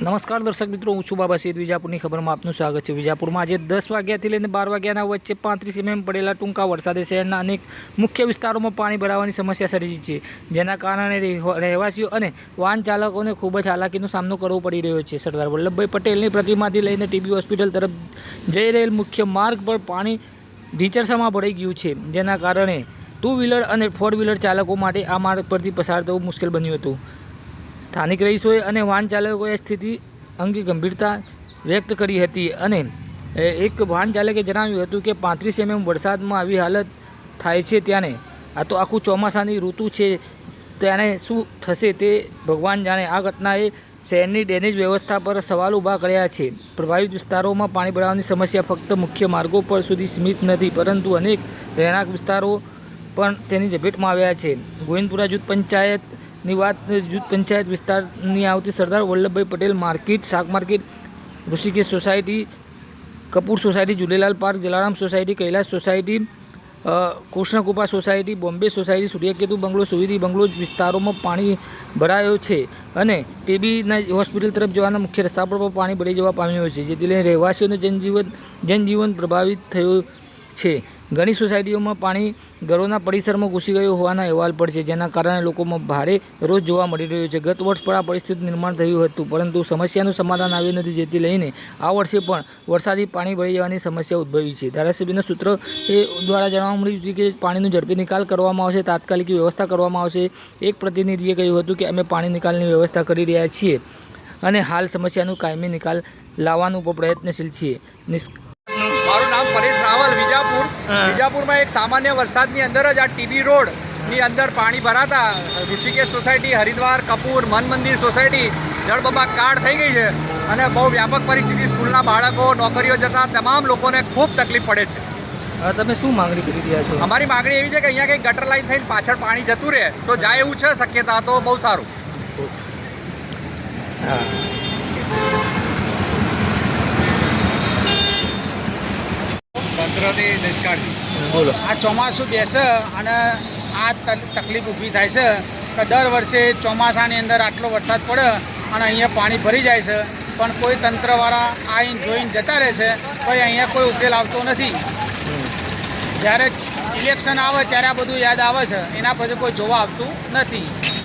નમસ્કાર દર્શક મિત્રો, હું છું બાબા સૈયદ. વિજાપુરની ખબરમાં આપનું સ્વાગત છે. વિજાપુરમાં આજે 10 વાગ્યાથી લઈને 12 વાગ્યાના વચ્ચે 35 mm પડેલા ટૂંકા વરસાદે શહેરના અનેક મુખ્ય વિસ્તારોમાં પાણી ભરાવાની સમસ્યા સર્જી છે, જેના કારણે રહેવાસીઓ અને વાહન ચાલકોને ખૂબ જ હાલાકીનો સામનો કરવો પડી રહ્યો છે. સરદાર વલ્લભભાઈ પટેલની પ્રતિમાથી લઈને ટીબી હોસ્પિટલ તરફ જઈ રહેલ મુખ્ય માર્ગ પર પાણી ઢીચરસામાં ભરાઈ ગયું છે, જેના કારણે 2 વ્હીલર અને 4 વ્હીલર ચાલકો માટે આ માર્ગ પરથી પસાર થવું મુશ્કેલ બન્યું હતું. સ્થાનિક રહીશોએ અને વાહન ચાલકોએ સ્થિતિ અંગે ગંભીરતા વ્યક્ત કરી હતી અને એક વાહન ચાલકે જણાવ્યું હતું કે 35 mm વરસાદમાં આવી હાલત થાય છે, ત્યારે આ તો આખું ચોમાસાની ઋતુ છે, ત્યારે શું થશે તે ભગવાન જાણે. આ ઘટનાએ શહેરની ડ્રેનેજ વ્યવસ્થા પર સવાલ ઊભા કર્યા છે. પ્રભાવિત વિસ્તારોમાં પાણી ભરાવાની સમસ્યા ફક્ત મુખ્ય માર્ગો પર સુધી સીમિત નથી, પરંતુ અનેક રહેણાંક વિસ્તારો પણ તેની ઝપેટમાં આવ્યા છે. ગોવિંદપુરા જૂથ પંચાયત વિસ્તારની આવતી સરદાર વલ્લભભાઈ પટેલ માર્કેટ, શાક market, Rishikesh society, Kapoor society, Jhulelal park, Jalaram society, Kailas society, Krishnakrupa society, Bombay society, Suryaketu bungalow, Suvidhi bungalow વિસ્તારોમાં પાણી ભરાયો છે અને ટીબીના હોસ્પિટલ તરફ જવાના મુખ્ય રસ્તા પર પણ પાણી ભરાઈ જવા પામ્યું છે, જેથી લઈને રહેવાસીઓને જનજીવન પ્રભાવિત થયું છે. ઘણી સોસાયટીઓમાં પાણી ઘરોના પરિસરમાં ઘૂસી ગયું હોવાના અહેવાલ પણ છે, જેના કારણે લોકોમાં ભારે રોષ જોવા મળી રહ્યો છે. ગત વર્ષ પણ આ પરિસ્થિતિ નિર્માણ થયું હતું, પરંતુ સમસ્યાનું સમાધાન આવ્યું નથી, જેથી લઈને આ વર્ષે પણ વરસાદી પાણી ભરાઈ જવાની સમસ્યા ઉદ્ભવી છે. ધારાસભ્યના સૂત્રો દ્વારા જાણવા મળ્યું હતું કે પાણીનો ઝડપી નિકાલ કરવામાં આવશે, તાત્કાલિક વ્યવસ્થા કરવામાં આવશે. એક પ્રતિનિધિએ કહ્યું હતું કે અમે પાણી નિકાલની વ્યવસ્થા કરી રહ્યા છીએ અને હાલ સમસ્યાનું કાયમી નિકાલ લાવવાનું પણ પ્રયત્નશીલ છીએ. મારું નામ પરેશ રાવલ, વિજાપુર. વિજાપુરમાં એક સામાન્ય વરસાદની અંદર જ આ ટીબી રોડની અંદર પાણી ભરાતા ઋષિકેશ સોસાયટી, હરિદ્વાર, કપૂર, મન મંદિર સોસાયટી જળબંબાકાર થઈ ગઈ છે અને બહુ વ્યાપક પરિસ્થિતિ. સ્કૂલના બાળકો, નોકરીઓ જતા તમામ લોકોને ખૂબ તકલીફ પડે છે. તમે શું માંગણી કરી રહ્યા છો? અમારી માંગણી એવી છે કે અહીંયા કંઈક ગટર લાઈન થઈને પાછળ પાણી જતું રહે તો જાય એવું છે શક્યતા, તો બહુ સારું. હા, તંત્રની નિષ્કાળજી. બોલો. આ ચોમાસું બેસે અને આ તકલીફ ઊભી થાય છે કે દર વર્ષે ચોમાસાની અંદર આટલો વરસાદ પડે અને અહીંયા પાણી ભરી જાય છે, પણ કોઈ તંત્રવાળા આવીને જોઈને જતા રહે છે, કોઈ અહીંયા કોઈ ઉકેલ આવતો નથી. જ્યારે ઇલેક્શન આવે ત્યારે આ બધું યાદ આવે છે, એના પછી કોઈ જોવા આવતું નથી.